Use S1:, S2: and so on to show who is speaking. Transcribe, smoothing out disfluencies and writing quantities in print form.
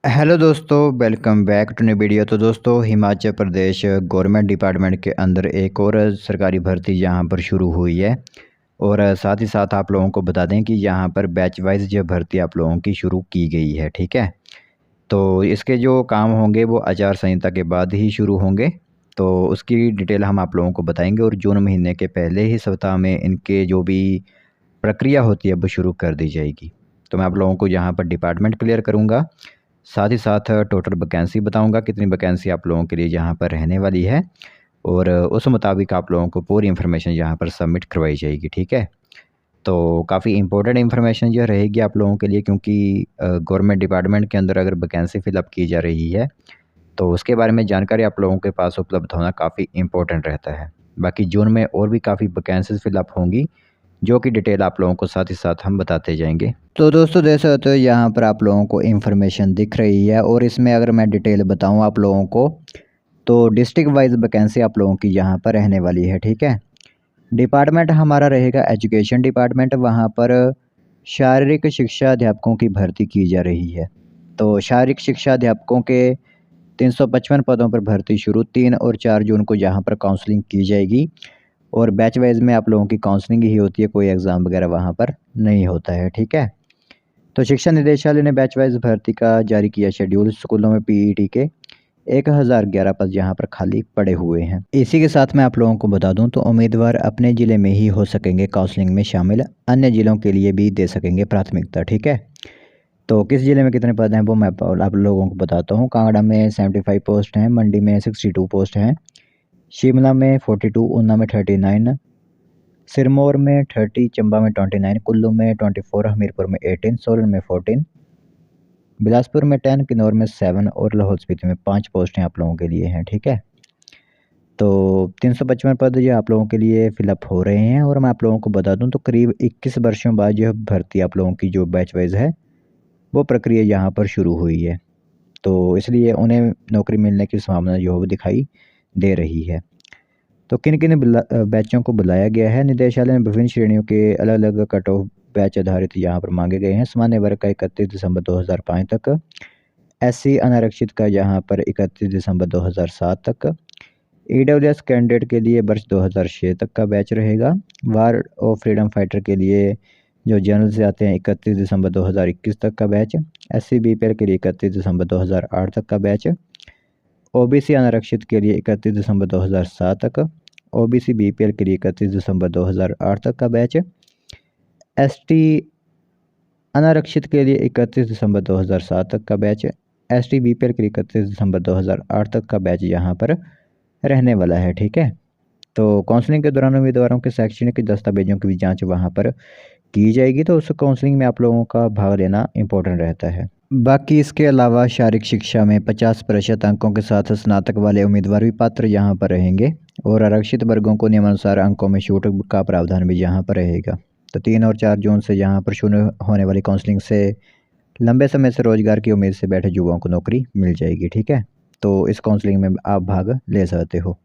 S1: Hello दोस्तों, welcome back to new video. तो दोस्तों, हिमाचल प्रदेश गवर्नमेंट डिपार्टमेंट के अंदर एक और सरकारी भर्ती यहाँ पर शुरू हुई है। और साथ ही साथ आप लोगों को बता दें कि यहाँ पर बैच वाइज जो भर्ती आप लोगों की शुरू की गई है। ठीक है, तो इसके जो काम होंगे वो आचार संहिता के बाद ही शुरू होंगे। तो उसकी डिटेल हम आप लोगों को बताएंगे और जून महीने के पहले ही सप्ताह में इनके जो भी प्रक्रिया होती है वो शुरू कर दी जाएगी। तो मैं आप लोगों को यहाँ पर डिपार्टमेंट क्लियर करूँगा, साथ ही साथ टोटल वैकेंसी बताऊंगा, कितनी वैकेंसी आप लोगों के लिए यहाँ पर रहने वाली है, और उस मुताबिक आप लोगों को पूरी इन्फॉर्मेशन यहाँ पर सबमिट करवाई जाएगी। ठीक है, तो काफ़ी इंपॉर्टेंट इन्फॉर्मेशन जो रहेगी आप लोगों के लिए, क्योंकि गवर्नमेंट डिपार्टमेंट के अंदर अगर वैकेंसी फिलअप की जा रही है तो उसके बारे में जानकारी आप लोगों के पास उपलब्ध होना काफ़ी इंपॉर्टेंट रहता है। बाकी जून में और भी काफ़ी वैकेंसीज फिलअप होंगी, जो कि डिटेल आप लोगों को साथ ही साथ हम बताते जाएंगे। तो दोस्तों, देख सकते हो यहाँ पर आप लोगों को इन्फॉर्मेशन दिख रही है, और इसमें अगर मैं डिटेल बताऊँ आप लोगों को तो डिस्ट्रिक्ट वाइज वैकेंसी आप लोगों की यहाँ पर रहने वाली है। ठीक है, डिपार्टमेंट हमारा रहेगा एजुकेशन डिपार्टमेंट। वहाँ पर शारीरिक शिक्षा अध्यापकों की भर्ती की जा रही है। तो शारीरिक शिक्षा अध्यापकों के 355 पदों पर भर्ती शुरू 3 और 4 जून को यहाँ पर काउंसलिंग की जाएगी। और बैच वाइज में आप लोगों की काउंसलिंग ही होती है, कोई एग्ज़ाम वगैरह वहाँ पर नहीं होता है। ठीक है, तो शिक्षा निदेशालय ने बैच वाइज भर्ती का जारी किया शेड्यूल। स्कूलों में पीईटी के 1011 पद यहाँ पर खाली पड़े हुए हैं। इसी के साथ मैं आप लोगों को बता दूं तो उम्मीदवार अपने ज़िले में ही हो सकेंगे काउंसलिंग में शामिल, अन्य ज़िलों के लिए भी दे सकेंगे प्राथमिकता। ठीक है, तो किस ज़िले में कितने पद हैं वो मैं आप लोगों को बताता हूँ। कांगड़ा में 75 पोस्ट हैं, मंडी में 62 पोस्ट हैं, शिमला में 42, ऊना में 39, सिरमौर में 30, चंबा में 29, कुल्लू में 24, हमीरपुर में 18, सोलन में 14, बिलासपुर में 10, किन्नौर में 7 और लाहौल स्पीति में 5 पोस्टें आप लोगों के लिए हैं। ठीक है, तो 355 पद जो आप लोगों के लिए फिलअप हो रहे हैं। और मैं आप लोगों को बता दूं तो करीब 21 वर्षों बाद जो भर्ती आप लोगों की जो बैच वाइज है वो प्रक्रिया यहाँ पर शुरू हुई है। तो इसलिए उन्हें नौकरी मिलने की संभावना जो है वो दिखाई दे रही है। तो किन किन बैचों को बुलाया गया है। निदेशालय ने विभिन्न श्रेणियों के अलग अलग कट ऑफ बैच आधारित यहाँ पर मांगे गए हैं। सामान्य वर्ग का 31 दिसंबर 2005 तक, एससी अनारक्षित का यहाँ पर 31 दिसंबर 2007 तक, ईडब्ल्यूएस कैंडिडेट के लिए वर्ष 2006 तक का बैच रहेगा। वार ऑफ फ्रीडम फाइटर के लिए जो जनरल से आते हैं 31 दिसंबर 2021 तक का बैच, एससी बीपीएल के लिए 31 दिसंबर 2008 तक का बैच, ओबीसी अनारक्षित के लिए 31 दिसंबर 2007 तक, ओबीसी बीपीएल के लिए 31 दिसंबर 2008 तक का बैच, एसटी अनारक्षित के लिए 31 दिसंबर 2007 तक का बैच, एसटी बीपीएल के लिए 31 दिसंबर 2008 तक का बैच यहाँ पर रहने वाला है। ठीक है, तो काउंसलिंग के दौरान उम्मीदवारों के शैक्षणिक दस्तावेजों की भी जांच वहाँ पर की जाएगी। तो उस काउंसलिंग में आप लोगों का भाग लेना इम्पोर्टेंट रहता है। बाकी इसके अलावा शारीरिक शिक्षा में 50% अंकों के साथ स्नातक वाले उम्मीदवार भी पात्र यहाँ पर रहेंगे, और आरक्षित वर्गों को नियमानुसार अंकों में छूट का प्रावधान भी यहाँ पर रहेगा। तो 3 और 4 जून से यहाँ पर शुरू होने वाली काउंसलिंग से लंबे समय से रोजगार की उम्मीद से बैठे युवाओं को नौकरी मिल जाएगी। ठीक है, तो इस काउंसलिंग में आप भाग ले सकते हो।